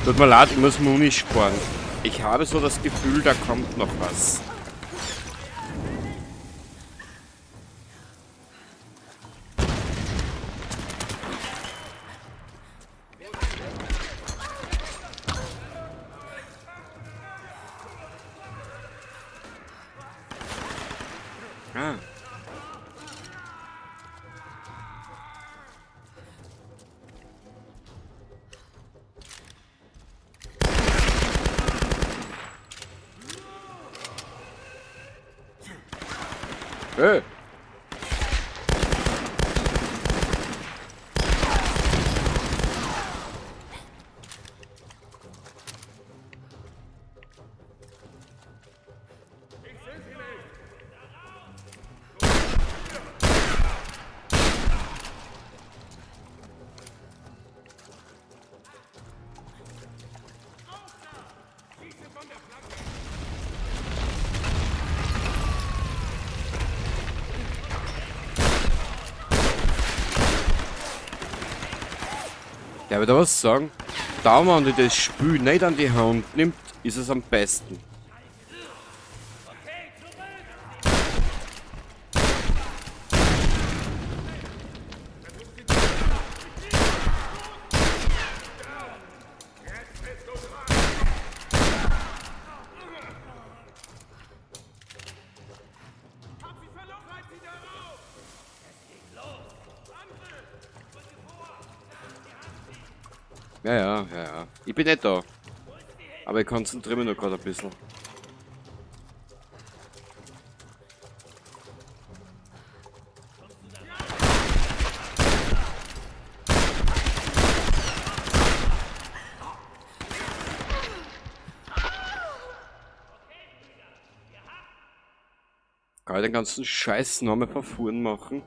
Tut mir leid, ich muss Muni sparen. Ich habe so das Gefühl, da kommt noch was. Ah. Hey. Ja, aber da was sagen, da wenn ich das Spiel nicht an die Hand nimmt, ist es am besten. Ja. Ich bin nicht da. Aber ich konzentriere mich noch gerade ein bisschen. Kann ich den ganzen Scheiß nochmal verfuhren machen?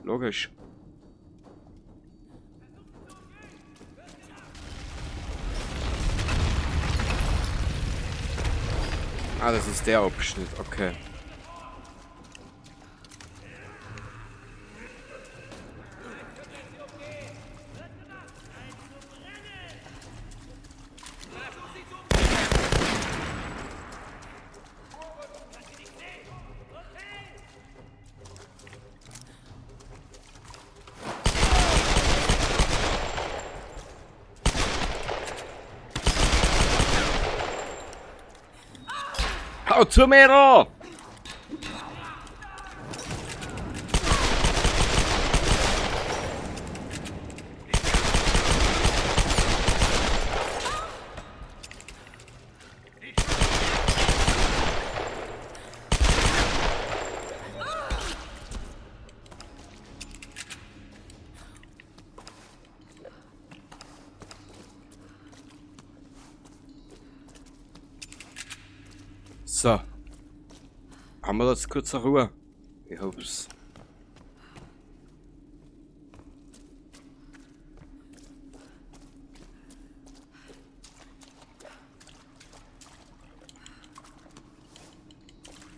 Logisch. Ah, das ist der Abschnitt, okay. Hau zu mir an! So. Haben wir das kurz Ruhe? Ich hoff's.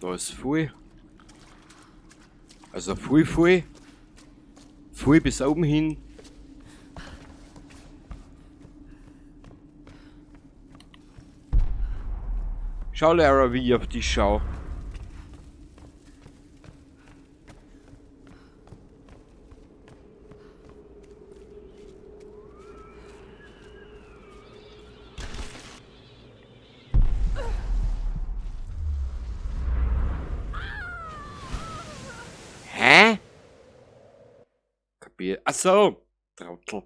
Da ist viel. Also viel. Viel bis oben hin. Schau, Lara, wie ich auf die schau. Hä? Kapier. Ach so. Trottel.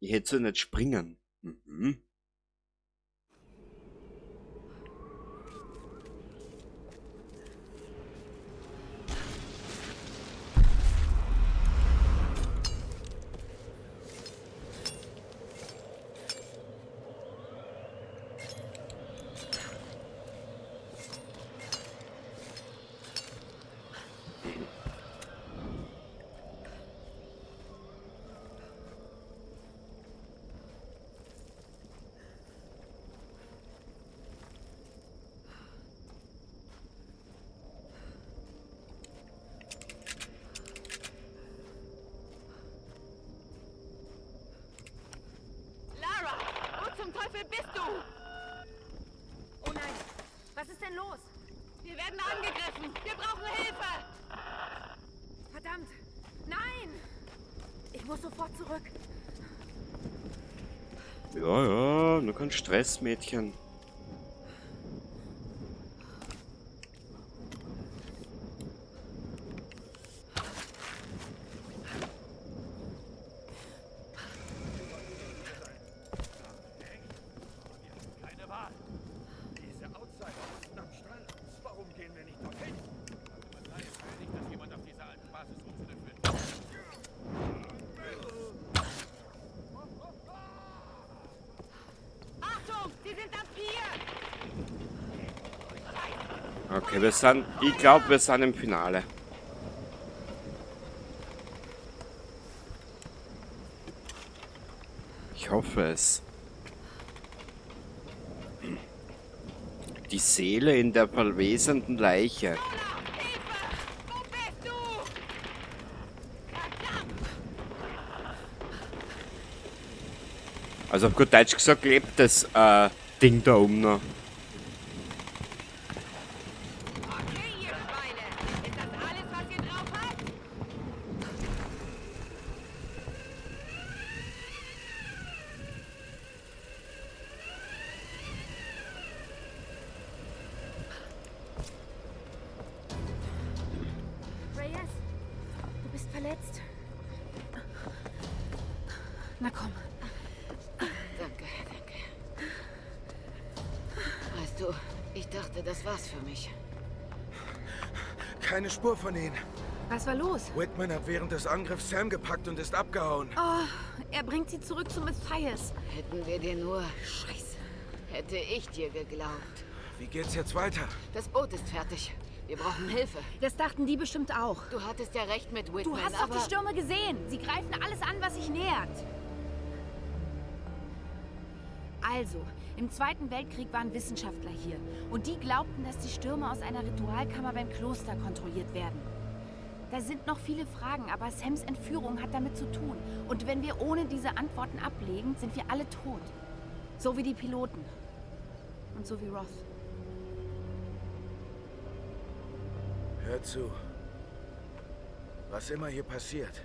Ich hätte so nicht springen. Mhm. werden angegriffen. Wir brauchen Hilfe. Verdammt! Nein! Ich muss sofort zurück. Ja, ja, nur kein Stress, Mädchen. Keine Wahl. Diese Outsider unten am Strand. Warum gehen wir nicht dorthin? Partei will nicht, dass jemand auf dieser alten Basis rumschnüffelt. Achtung, sie sind am Pier. Okay, wir sind... Ich glaube, wir sind im Finale. Ich hoffe es. Die Seele in der verwesenden Leiche. Hilfe! Wo bist du? Verdammt! Also auf gut Deutsch gesagt lebt das Ding da oben noch. Okay, ihr Schweine. Ist das alles, was ihr drauf habt? Reyes, du bist verletzt. Na komm. Danke, danke. Weißt du, ich dachte, das war's für mich. Keine Spur von ihnen. Was war los? Whitman hat während des Angriffs Sam gepackt und ist abgehauen. Oh, er bringt sie zurück zu Matthias. Hätten wir dir nur... Scheiße. Hätte ich dir geglaubt. Wie geht's jetzt weiter? Das Boot ist fertig. Wir brauchen Hilfe. Das dachten die bestimmt auch. Du hattest ja recht mit Whitman, Du hast doch aber... die Stürme gesehen. Sie greifen alles an, was sich nähert. Also, im Zweiten Weltkrieg waren Wissenschaftler hier. Und die glaubten, dass die Stürme aus einer Ritualkammer beim Kloster kontrolliert werden. Da sind noch viele Fragen, aber Sams Entführung hat damit zu tun. Und wenn wir ohne diese Antworten ablegen, sind wir alle tot. So wie die Piloten. Und so wie Roth. Hör zu. Was immer hier passiert,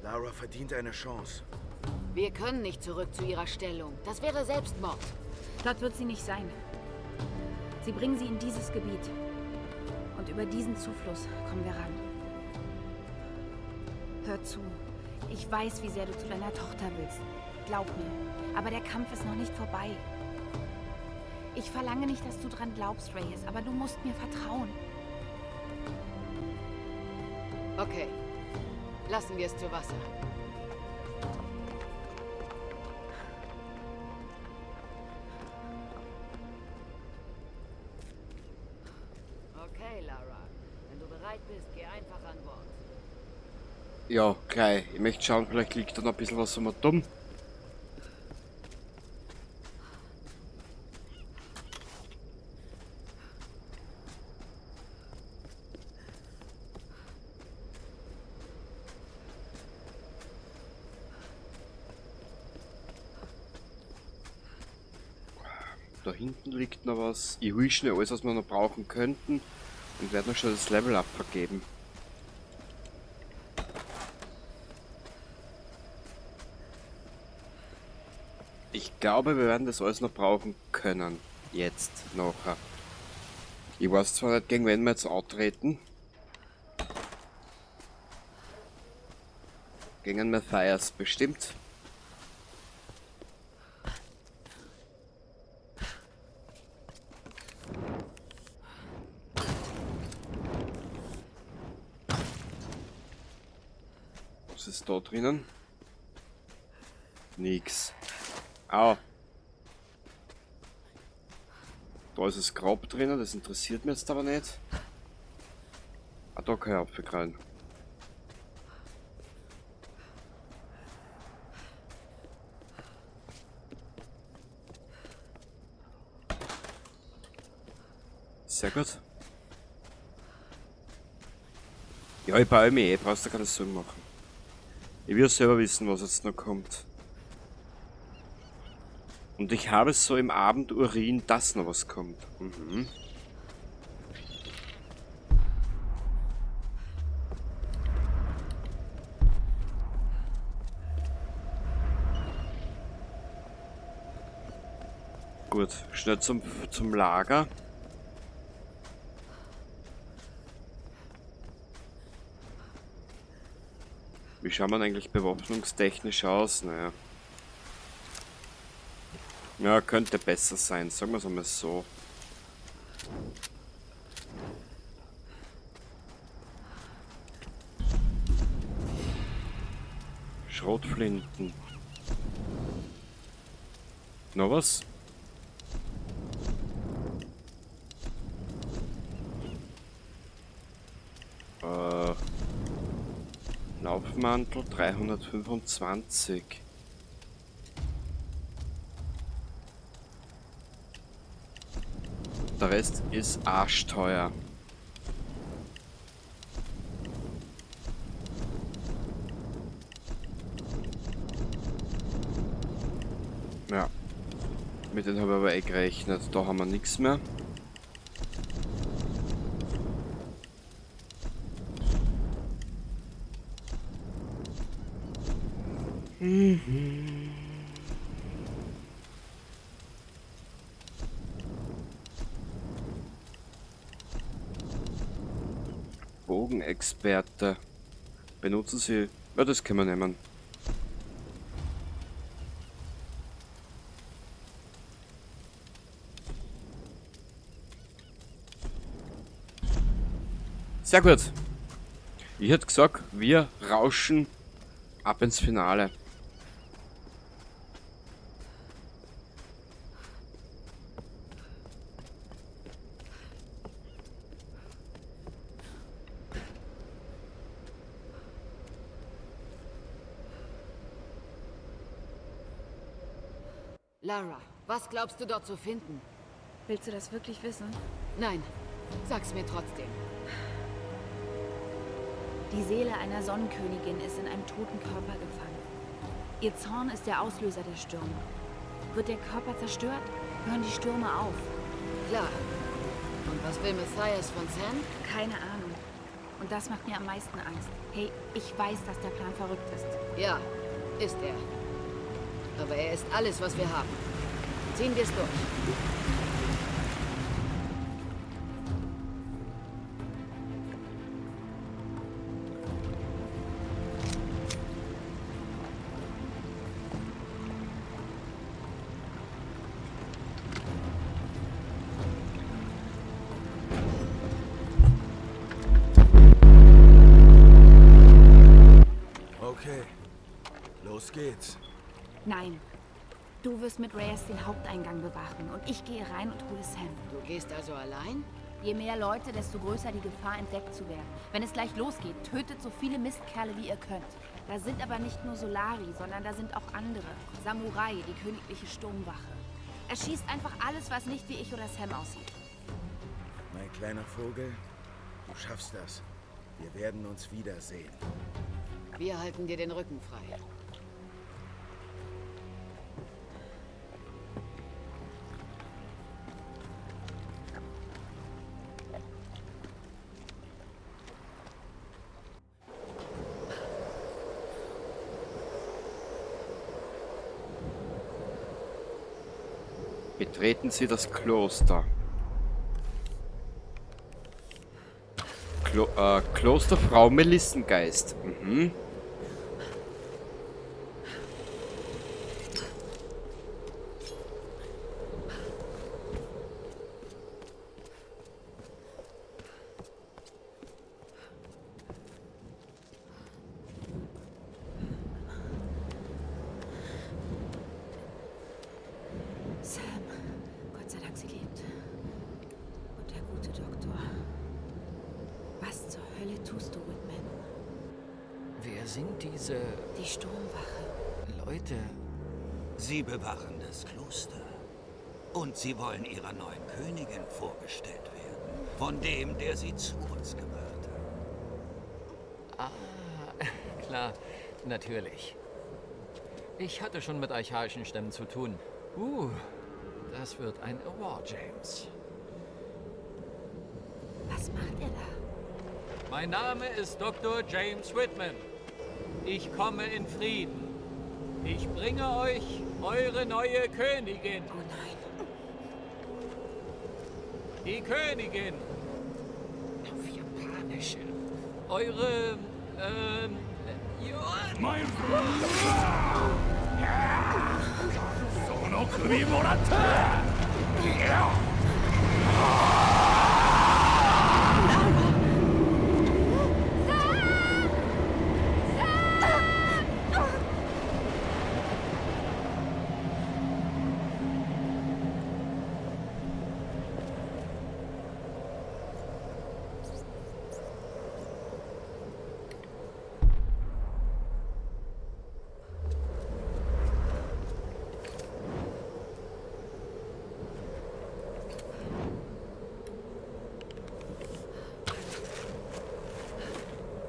Lara verdient eine Chance. Wir können nicht zurück zu ihrer Stellung. Das wäre Selbstmord. Dort wird sie nicht sein. Sie bringen sie in dieses Gebiet. Und über diesen Zufluss kommen wir ran. Hör zu. Ich weiß, wie sehr du zu deiner Tochter willst. Glaub mir. Aber der Kampf ist noch nicht vorbei. Ich verlange nicht, dass du dran glaubst, Reyes, aber du musst mir vertrauen. Okay. Lassen wir es zu Wasser. Okay, Lara. Wenn du bereit bist, geh einfach an Bord. Ja, gleich. Ich möchte schauen, vielleicht liegt da noch ein bisschen was am Atom. Da hinten liegt noch was. Ich hole schnell alles, was wir noch brauchen könnten. Und werde noch schon das Level-Up vergeben. Ich glaube, wir werden das alles noch brauchen können. Jetzt, nachher. Ich weiß zwar nicht, gegen wen wir jetzt antreten. Gegen Matthias bestimmt. Was ist da drinnen? Nix. Au. Da ist das Grab drinnen, das interessiert mich jetzt aber nicht. Ah, da kann ich abgreifen. Sehr gut. Ja, ich baue mich eh, brauchst du keine Sorgen machen. Ich will selber wissen, was jetzt noch kommt. Und ich habe es so im Abendurin, dass noch was kommt. Mhm. Gut, schnell zum Lager. Wie schaut man eigentlich bewaffnungstechnisch aus? Naja. Ja, könnte besser sein, sagen wir es einmal so. Schrotflinten. Noch was? Laufmantel 325. Der Rest ist arschteuer. Ja. Mit denen habe ich aber eh gerechnet. Da haben wir nichts mehr. Bogenexperte. Benutzen Sie. Ja, das können wir nehmen. Sehr gut. Ich hätte gesagt, wir rauschen ab ins Finale. Lara, was glaubst du dort zu finden? Willst du das wirklich wissen? Nein, sag's mir trotzdem. Die Seele einer Sonnenkönigin ist in einem toten Körper gefangen. Ihr Zorn ist der Auslöser der Stürme. Wird der Körper zerstört, hören die Stürme auf. Klar. Und was will Matthias von Sam? Keine Ahnung. Und das macht mir am meisten Angst. Hey, ich weiß, dass der Plan verrückt ist. Ja, ist er. Aber er ist alles, was wir haben. Ziehen wir's durch. Okay, los geht's. Nein. Du wirst mit Reyes den Haupteingang bewachen und ich gehe rein und hole Sam. Du gehst also allein? Je mehr Leute, desto größer die Gefahr, entdeckt zu werden. Wenn es gleich losgeht, tötet so viele Mistkerle, wie ihr könnt. Da sind aber nicht nur Solari, sondern da sind auch andere. Samurai, die königliche Sturmwache. Erschießt einfach alles, was nicht wie ich oder Sam aussieht. Mein kleiner Vogel, du schaffst das. Wir werden uns wiedersehen. Wir halten dir den Rücken frei. Betreten Sie das Kloster. Klosterfrau Melissengeist. Mhm. Sam, Gott sei Dank, sie lebt. Und der gute Doktor. Was zur Hölle tust du, Whitman? Wer sind diese Die Sturmwache. Leute? Sie bewachen das Kloster. Und sie wollen ihrer neuen Königin vorgestellt werden. Von dem, der sie zu uns gebracht hat. Ah, klar, natürlich. Ich hatte schon mit archaischen Stämmen zu tun. Das wird ein Award, James. Was macht er da? Mein Name ist Dr. James Whitman. Ich komme in Frieden. Ich bringe euch eure neue Königin. Oh nein. Die Königin. Auf Japanisch. Eure, Mein Bruder! その首もらった！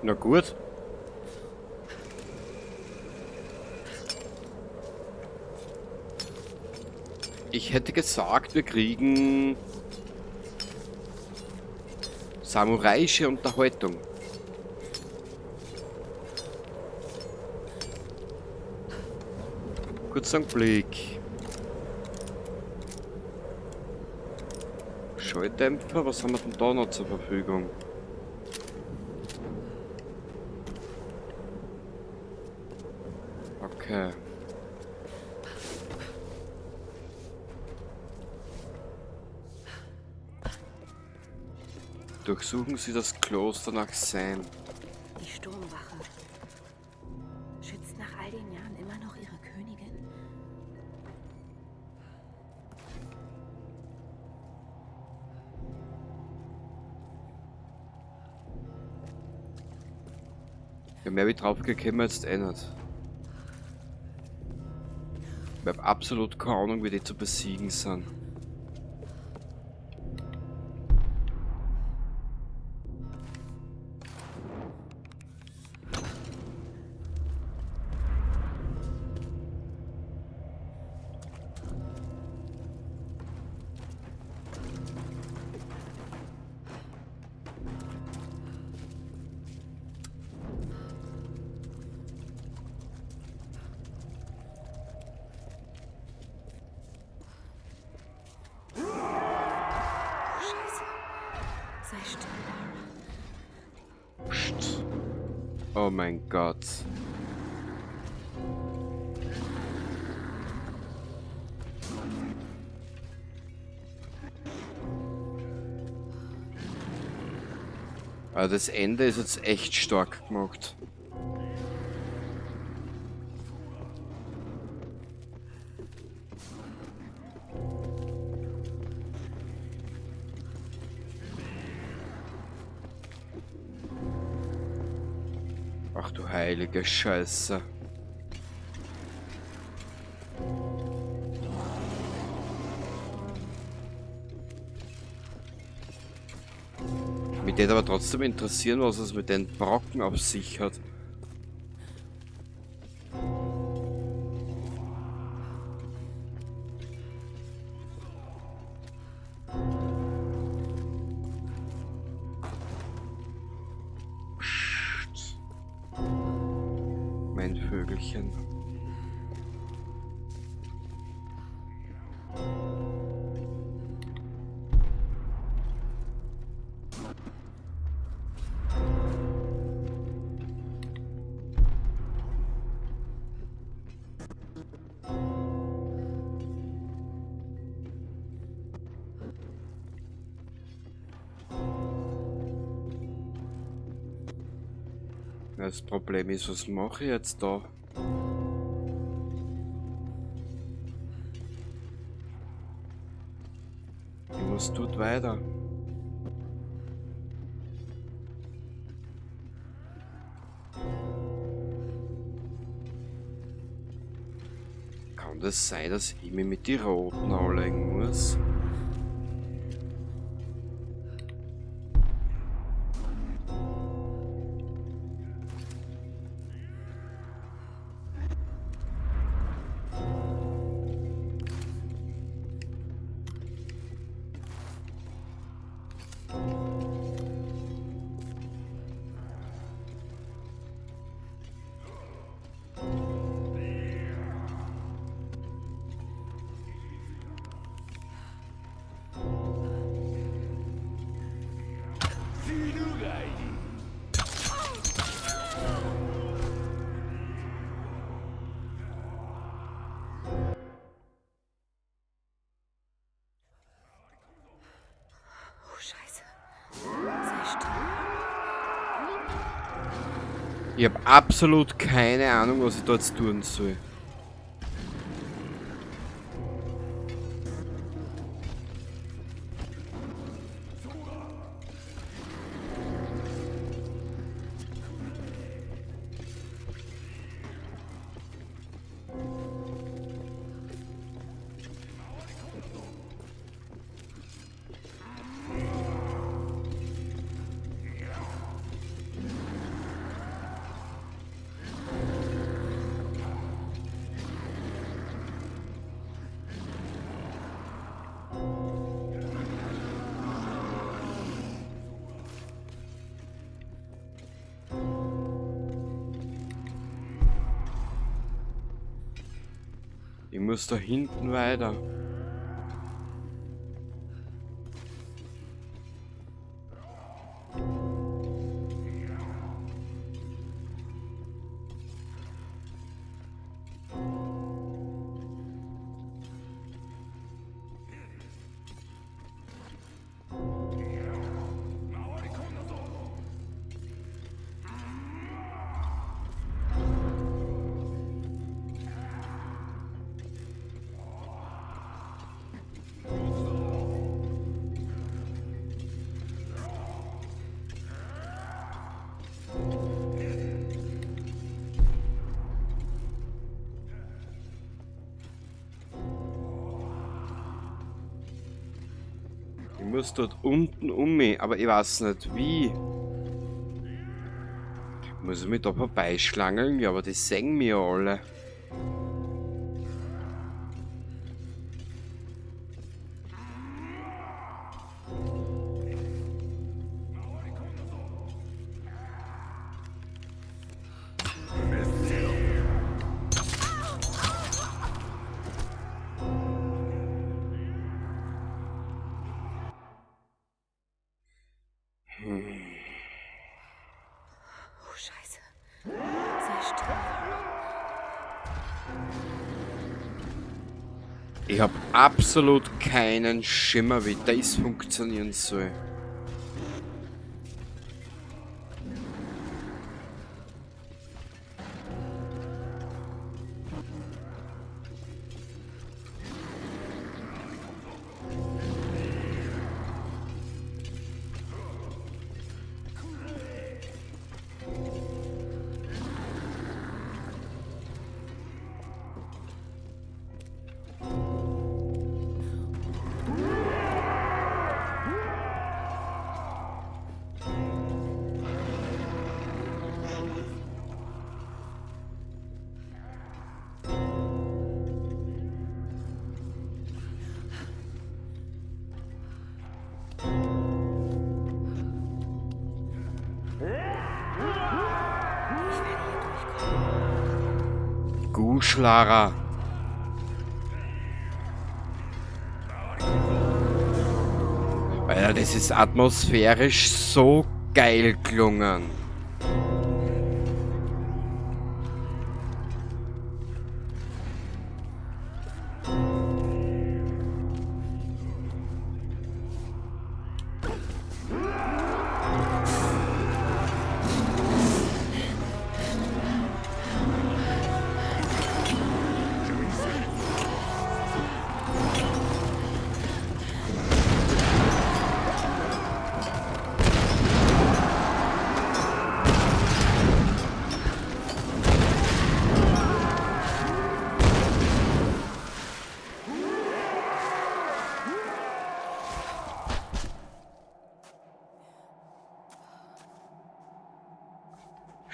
Na gut. Ich hätte gesagt, wir kriegen samuraische Unterhaltung. Kurzer Blick. Schalldämpfer, was haben wir denn da noch zur Verfügung? Okay. Durchsuchen Sie das Kloster nach Sam. Die Sturmwache. Schützt nach all den Jahren immer noch ihre Königin? Ja, mehr wie drauf gekommen jetzt eh nicht. Ich habe absolut keine Ahnung, wie die zu besiegen sind. Sei still, Lara. Psst. Oh mein Gott. Aber das Ende ist jetzt echt stark gemacht. Ach du heilige Scheiße. Mich würde aber trotzdem interessieren, was es mit den Brocken auf sich hat. Psst. Mein Vögelchen. Das Problem ist, was mache ich jetzt da? Ich muss dort weiter. Kann das sein, dass ich mich mit die Roten anlegen muss? Ich habe absolut keine Ahnung, was ich dort tun soll. Ich muss da hinten weiter. Ich muss dort unten um mich, aber ich weiß nicht wie. Muss ich mich da vorbeischlangeln? Ja, aber die sehen mir alle. Oh, Scheiße. Sei still. Ich habe absolut keinen Schimmer, wie das funktionieren soll. Guschlara. Alter, das ist atmosphärisch so geil gelungen.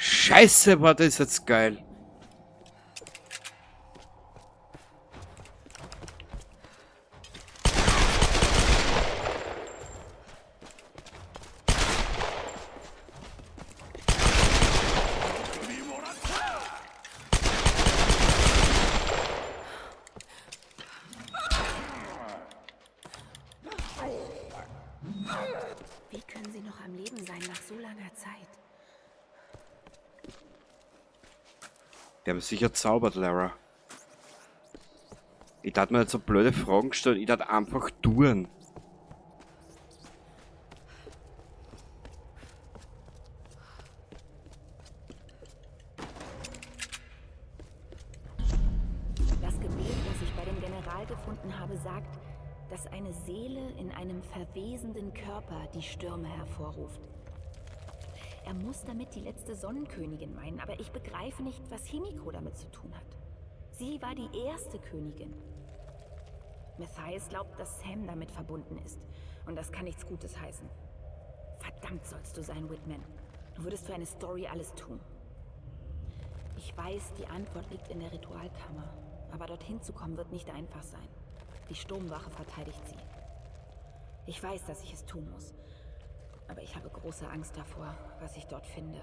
Scheiße, war das jetzt geil. Wie können sie noch am Leben sein nach so langer Zeit? Die haben sicher zaubert, Lara. Ich darf mir jetzt so blöde Fragen stellen, ich darf einfach tun. gefunden habe, sagt, dass eine Seele in einem verwesenden Körper die Stürme hervorruft. Er muss damit die letzte Sonnenkönigin meinen, aber ich begreife nicht, was Himiko damit zu tun hat. Sie war die erste Königin. Matthias glaubt, dass Sam damit verbunden ist. Und das kann nichts Gutes heißen. Verdammt sollst du sein, Whitman. Du würdest für eine Story alles tun. Ich weiß, die Antwort liegt in der Ritualkammer. Aber dorthin zu kommen wird nicht einfach sein. Die Sturmwache verteidigt sie. Ich weiß, dass ich es tun muss. Aber ich habe große Angst davor, was ich dort finde.